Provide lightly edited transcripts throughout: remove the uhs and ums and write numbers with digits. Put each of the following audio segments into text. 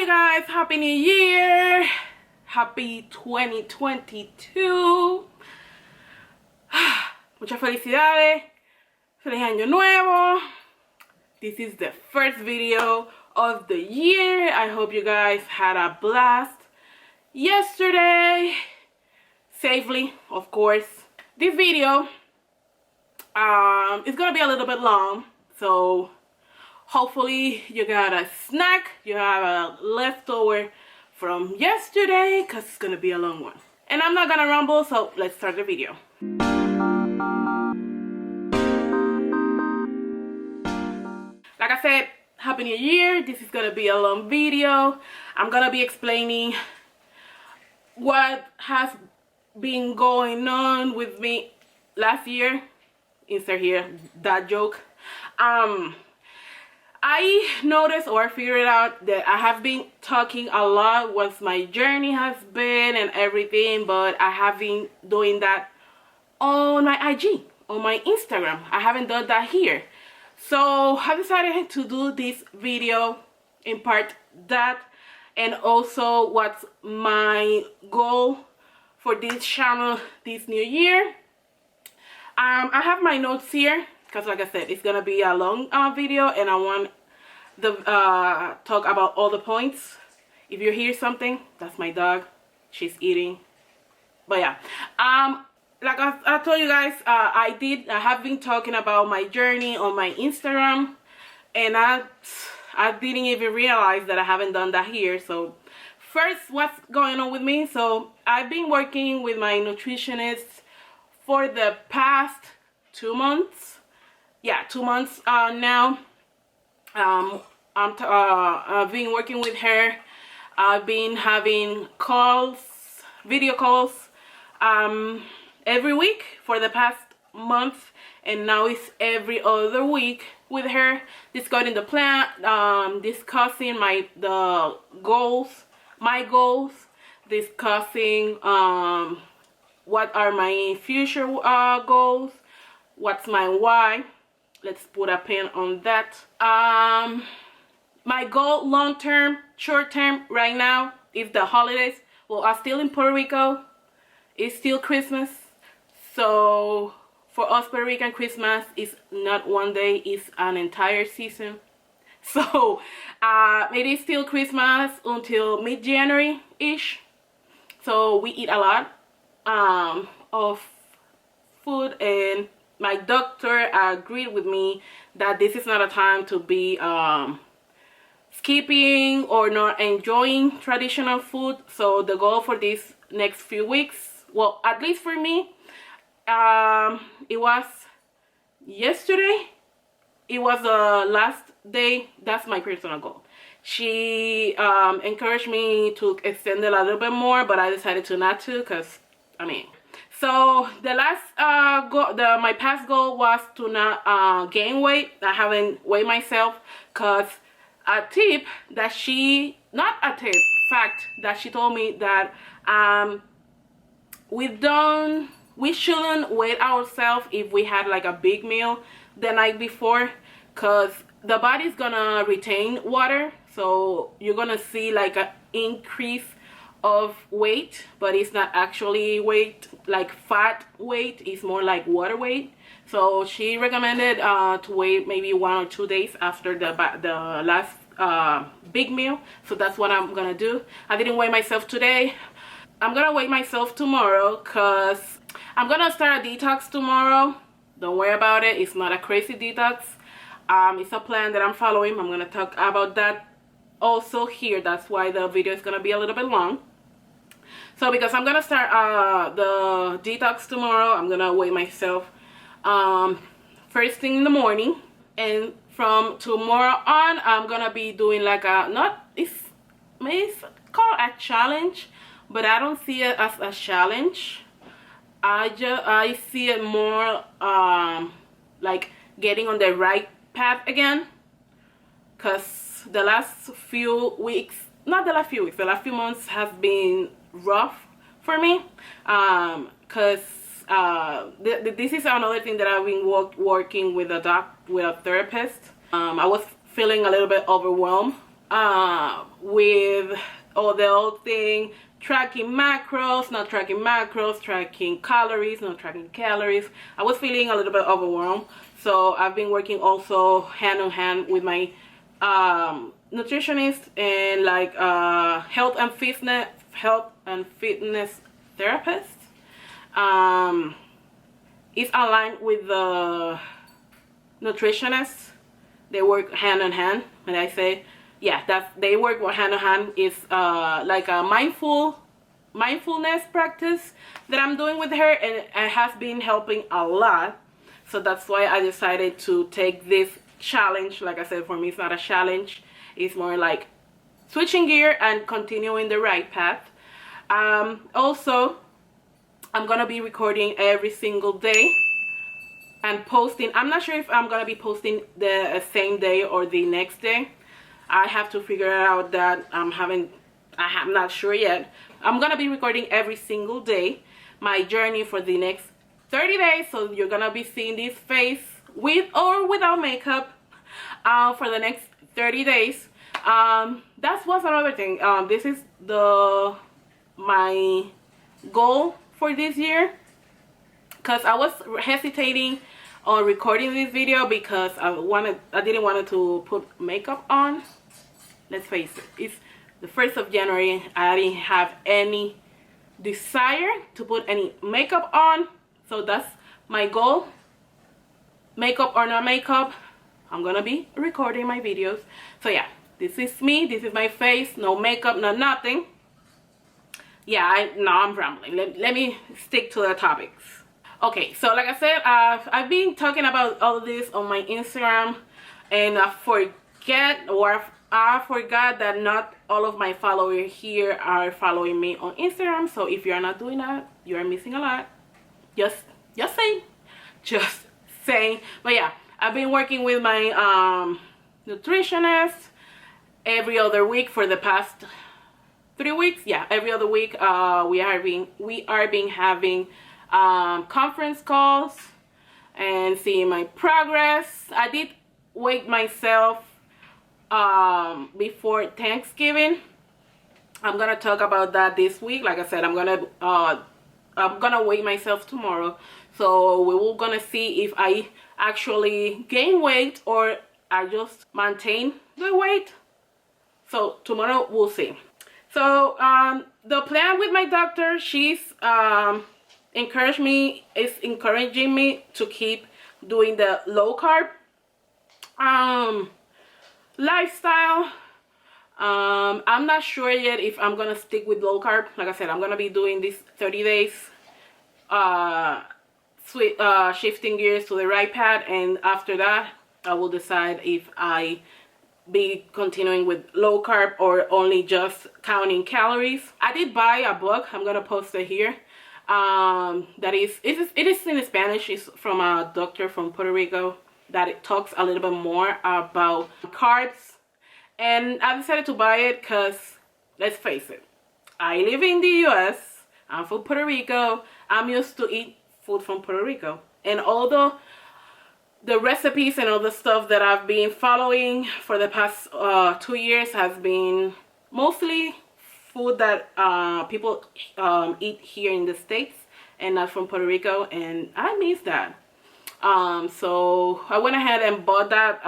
guys, happy new year, happy 2022. Muchas felicidades, feliz año nuevo. This is the first video of the year. I hope you guys had a blast yesterday, safely, of course. This video is gonna be a little bit long, so hopefully you got a snack, you have a leftover from yesterday, because it's gonna be a long one. And I'm not gonna ramble, so let's start the video. Like I said, happy new year. This is gonna be a long video. I'm gonna be explaining what has been going on with me last year. Insert here that joke. I noticed or figured out that I have been talking a lot what my journey has been and everything, but I have been doing that on my IG, on my Instagram. I haven't done that here. So I decided to do this video in part that, and also what's my goal for this channel this new year. I have my notes here because, like I said, it's gonna be a long video, and I want the talk about all the points. If you hear something, that's my dog. She's eating. But yeah, like I told you guys, I have been talking about my journey on my Instagram, and I didn't even realize that I haven't done that here. So first, what's going on with me? So I've been working with my nutritionist for the past 2 months. Yeah, 2 months now. I've been working with her. I've been having calls, video calls, every week for the past month, and now it's every other week with her, discussing the plan, discussing the goals, my goals, discussing what are my future goals, what's my why. Let's put a pin on that. My goal, long term, short term, right now is the holidays. Well, I'm still in Puerto Rico. It's still Christmas. So for us, Puerto Rican Christmas is not one day, it's an entire season. So it is still Christmas until mid-January-ish. So we eat a lot of food, and my doctor agreed with me that this is not a time to be skipping or not enjoying traditional food. So the goal for these next few weeks, well, at least for me, it was yesterday. It was the last day. That's my personal goal. She encouraged me to extend it a little bit more, but I decided to not to, because I mean, so the last my past goal was to not gain weight. I haven't weighed myself, because a tip that fact that she told me that we shouldn't weigh ourselves if we had like a big meal the night before, because the body's gonna retain water, so you're gonna see like an increase of weight, but it's not actually weight, like fat weight, it's more like water weight. So she recommended to wait maybe 1 or 2 days after the last big meal. So that's what I'm gonna do. I didn't weigh myself today. I'm gonna weigh myself tomorrow, because I'm gonna start a detox tomorrow. Don't worry about it, it's not a crazy detox. It's a plan that I'm following. I'm gonna talk about that also here. That's why the video is gonna be a little bit long. So because I'm gonna start the detox tomorrow, I'm gonna weigh myself first thing in the morning, and from tomorrow on I'm gonna be doing like it's called a challenge, but I don't see it as a challenge. I see it more like getting on the right path again, because the last few weeks, not the last few weeks, the last few months has been rough for me, because this is another thing that I've been working with a therapist. I was feeling a little bit overwhelmed with all the old thing, tracking macros, not tracking macros, tracking calories, not tracking calories. I was feeling a little bit overwhelmed, so I've been working also hand in hand with my nutritionist and like health and fitness therapist. It's aligned with the nutritionists. They work hand in hand, and I say, yeah, they work hand in hand. It's like a mindfulness practice that I'm doing with her, and it has been helping a lot. So that's why I decided to take this challenge. Like I said, for me, it's not a challenge. It's more like switching gear and continuing the right path. Also, I'm gonna be recording every single day and posting. I'm not sure if I'm gonna be posting the same day or the next day. I have to figure out that. I'm not sure yet. I'm gonna be recording every single day my journey for the next 30 days. So you're gonna be seeing this face with or without makeup for the next 30 days. That was another thing. This is my goal for this year, because I was hesitating on recording this video because I didn't want to put makeup on. Let's face it, it's the 1st of January. I didn't have any desire to put any makeup on, so that's my goal. Makeup or no makeup, I'm gonna be recording my videos. So yeah, this is me, this is my face, no makeup, no nothing. Yeah, I'm rambling. Let me stick to the topics. Okay, so like I said, I've been talking about all of this on my Instagram, and I forgot that not all of my followers here are following me on Instagram. So if you're not doing that, you're missing a lot. Just saying. But yeah, I've been working with my nutritionist every other week for the past 3 weeks. Yeah, every other week. We are having conference calls and seeing my progress. I did weigh myself before Thanksgiving. I'm gonna talk about that this week. Like I said, I'm gonna weigh myself tomorrow, so we will gonna see if I actually gain weight or I just maintain the weight. So tomorrow we'll see. So the plan with my doctor, she's encouraging me to keep doing the low carb lifestyle. I'm not sure yet if I'm gonna stick with low carb. Like I said, I'm gonna be doing this 30 days shifting gears to the right path, and after that I will decide if I be continuing with low carb or only just counting calories. I did buy a book. I'm gonna post it here. It is in Spanish. It's from a doctor from Puerto Rico that it talks a little bit more about carbs, and I decided to buy it because, let's face it, I live in the US, I'm from Puerto Rico, I'm used to eat food from Puerto Rico, and although the recipes and all the stuff that I've been following for the past 2 years has been mostly food that people eat here in the States and not from Puerto Rico, and I miss that. So I went ahead and bought that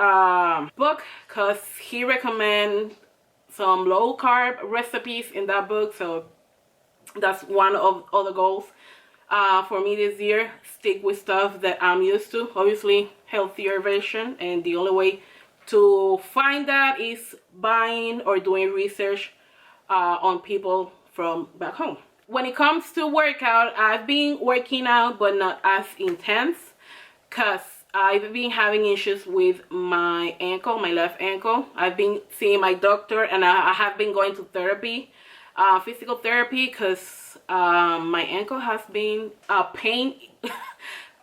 book because he recommends some low carb recipes in that book. So that's one of the goals for me this year. Stick with stuff that I'm used to, obviously healthier version, and the only way to find that is buying or doing research on people from back home. When it comes to workout, I've been working out but not as intense because I've been having issues with my ankle, my left ankle. I've been seeing my doctor, and I have been going to therapy, physical therapy, because my ankle has been a pain.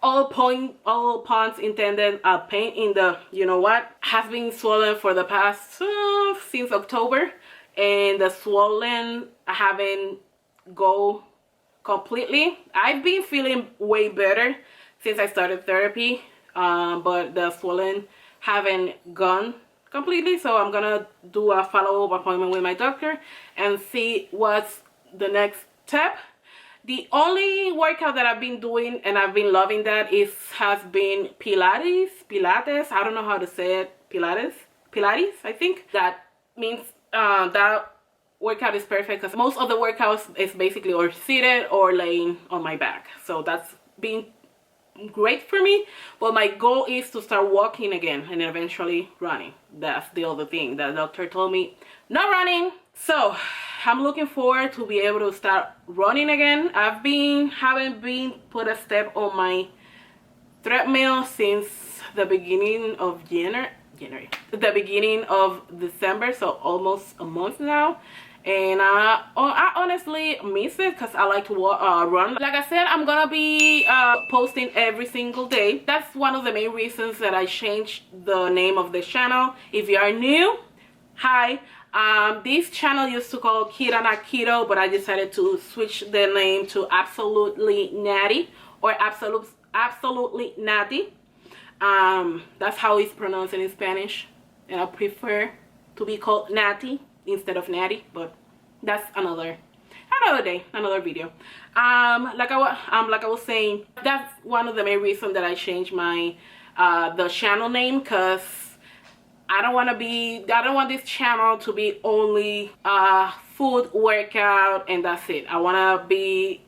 all puns intended, a pain in the, you know what, has been swollen for the past since October, and the swollen haven't go completely. I've been feeling way better since I started therapy, but the swollen haven't gone completely. So I'm gonna do a follow-up appointment with my doctor and see what's the next step. The only workout that I've been doing and I've been loving that has been Pilates. I don't know how to say it. Pilates, I think. That means that workout is perfect because most of the workouts is basically or seated or laying on my back. So that's been great for me. But my goal is to start walking again and eventually running. That's the other thing. The doctor told me no running. So I'm looking forward to be able to start running again. Haven't been put a step on my treadmill since the beginning of the beginning of December, so almost a month now. And I honestly miss it because I like to run. Like I said, I'm gonna be posting every single day. That's one of the main reasons that I changed the name of the channel. If you are new, hi. This channel used to call Keto, but I decided to switch the name to Absolutelynaty or Absolutelynaty. That's how it's pronounced in Spanish, and I prefer to be called Naty instead of Natty, but that's another day, another video. Like I was saying, that's one of the main reasons that I changed my the channel name, because I don't want this channel to be only food, workout, and that's it. I want to be,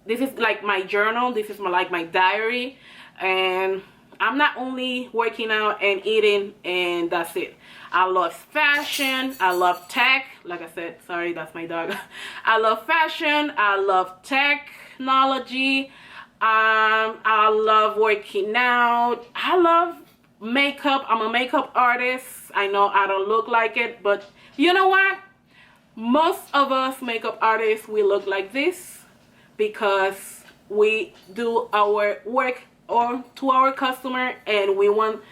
this is like my journal, this is like my diary, and I'm not only working out and eating and that's it. I love fashion, I love tech, like I said, sorry, that's my dog. I love fashion, I love technology, I love working out, I love makeup. I'm a makeup artist. I know I don't look like it, but you know what? Most of us makeup artists, we look like this because we do our work to our customer and we want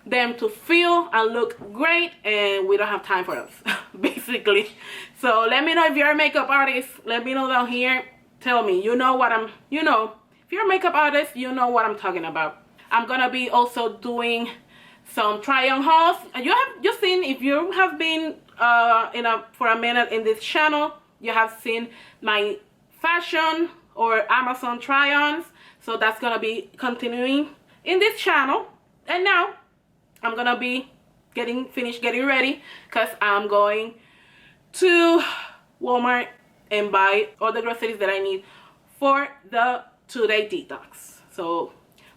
them to feel and look great, and we don't have time for us basically. So let me know if you're a makeup artist. Let me know down here. Tell me, if you're a makeup artist, you know what I'm talking about. I'm gonna be also doing some try-on hauls. And you've seen, if you have been for a minute in this channel, you have seen my fashion or Amazon try-ons. So that's gonna be continuing in this channel. And now I'm gonna be getting ready because I'm going to Walmart and buy all the groceries that I need for the 2-day detox. So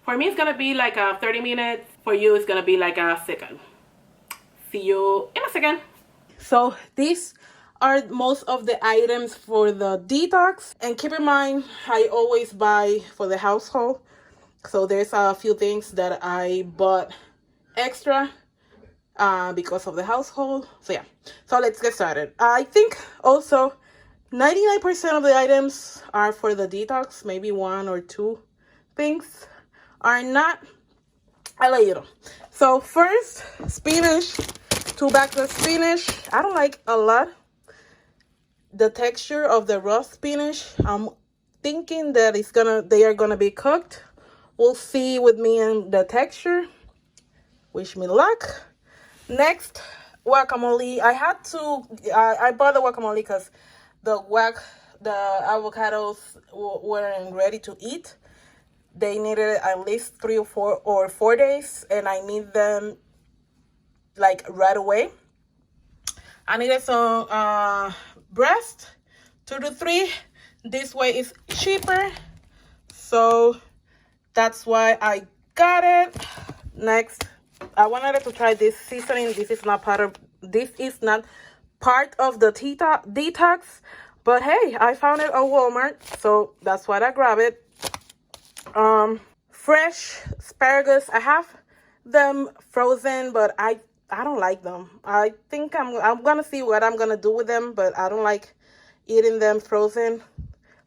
for me, it's gonna be like 30 minutes. For you, it's gonna be like a second. See you in a second. So these are most of the items for the detox. And keep in mind, I always buy for the household. So there's a few things that I bought extra because of the household. So yeah, so let's get started. I think also 99% of the items are for the detox. Maybe 1 or 2 things are not. I'll let you know. So first, spinach. 2 bags of spinach. I don't like a lot the texture of the raw spinach. I'm thinking that they are gonna be cooked. We'll see with me and the texture. Wish me luck. Next, guacamole. I bought the guacamole because the avocados weren't ready to eat. They needed at least 3 or 4 days, and I need them like right away. I needed some breast, 2 to 3. This way is cheaper, so that's why I got it. Next, I wanted to try this seasoning. This is not part of the detox, but hey, I found it at Walmart, so that's why I grabbed it. Fresh asparagus. I have them frozen, but I don't like them. I think I'm gonna see what I'm gonna do with them, but I don't like eating them frozen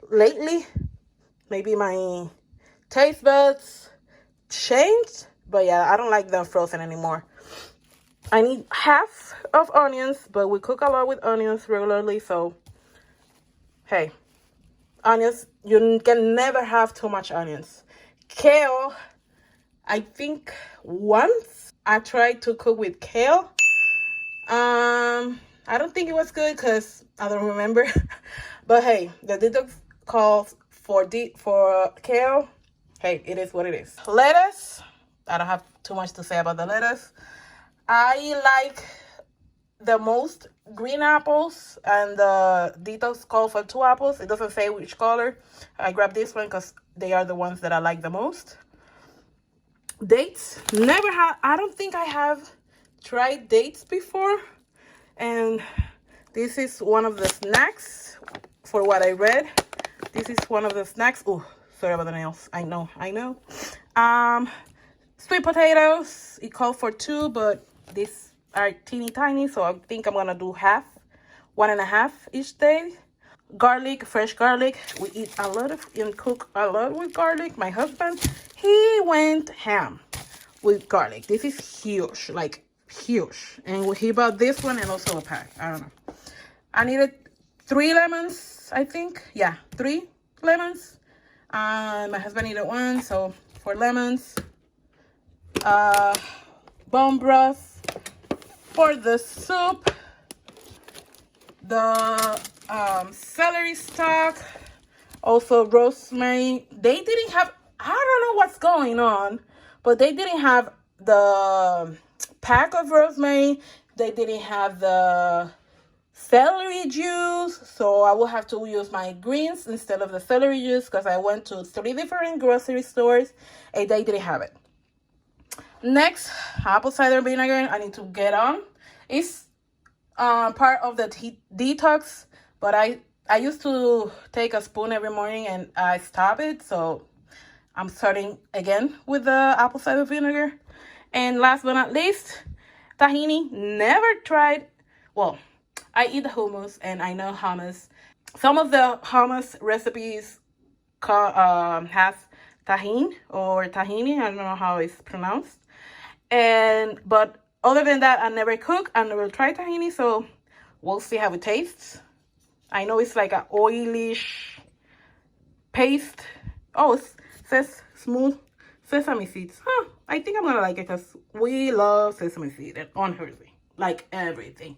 lately. Maybe my taste buds changed, but yeah, I don't like them frozen anymore. I need half of onions, but we cook a lot with onions regularly, so hey, onions, you can never have too much onions. Kale, I think once I tried to cook with kale, I don't think it was good because I don't remember. But hey, the detox calls for kale. Hey, it is what it is. Lettuce. I don't have too much to say about the lettuce. I like the most green apples, and the detox call for 2 apples. It doesn't say which color. I grabbed this one because they are the ones that I like the most. Dates. Never have. I don't think I have tried dates before. And this is one of the snacks for what I read. This is one of the snacks. Oh, sorry about the nails. I know. Sweet potatoes. It called for 2, but these are teeny tiny, so I think I'm gonna do half, 1.5 each day. Garlic, fresh garlic. We eat a lot of and cook a lot with garlic. My husband, he went ham with garlic. This is huge, like huge. And he bought this one and also a pack. I don't know. I needed 3 lemons, I think. Yeah, 3 lemons. My husband needed 1, so 4 lemons. Bone broth for the soup. The celery stalk, also rosemary. They didn't have, I don't know what's going on, but they didn't have the pack of rosemary. They didn't have the celery juice, so I will have to use my greens instead of the celery juice because I went to 3 different grocery stores and they didn't have it. Next, apple cider vinegar. I need to get on. It's part of the detox, but I used to take a spoon every morning and I stopped it, so I'm starting again with the apple cider vinegar. And last but not least, tahini. Never tried. Well, I eat the hummus and I know hummus. Some of the hummus recipes has tahini or tahini. I don't know how it's pronounced. But other than that, I never cook. I never tried tahini, so we'll see how it tastes. I know it's like an oilish paste. Oh, it says smooth sesame seeds. I think I'm gonna like it because we love sesame seeds on Thursday, like everything.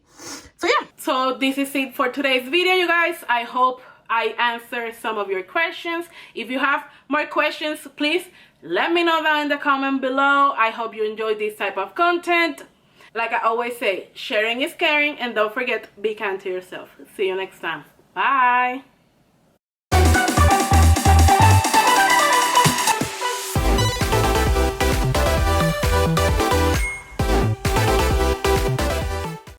So yeah. So this is it for today's video, you guys. I hope I answered some of your questions. If you have more questions, please let me know down in the comment below. I hope you enjoyed this type of content. Like I always say, sharing is caring, and don't forget, be kind to yourself. See you next time. Bye.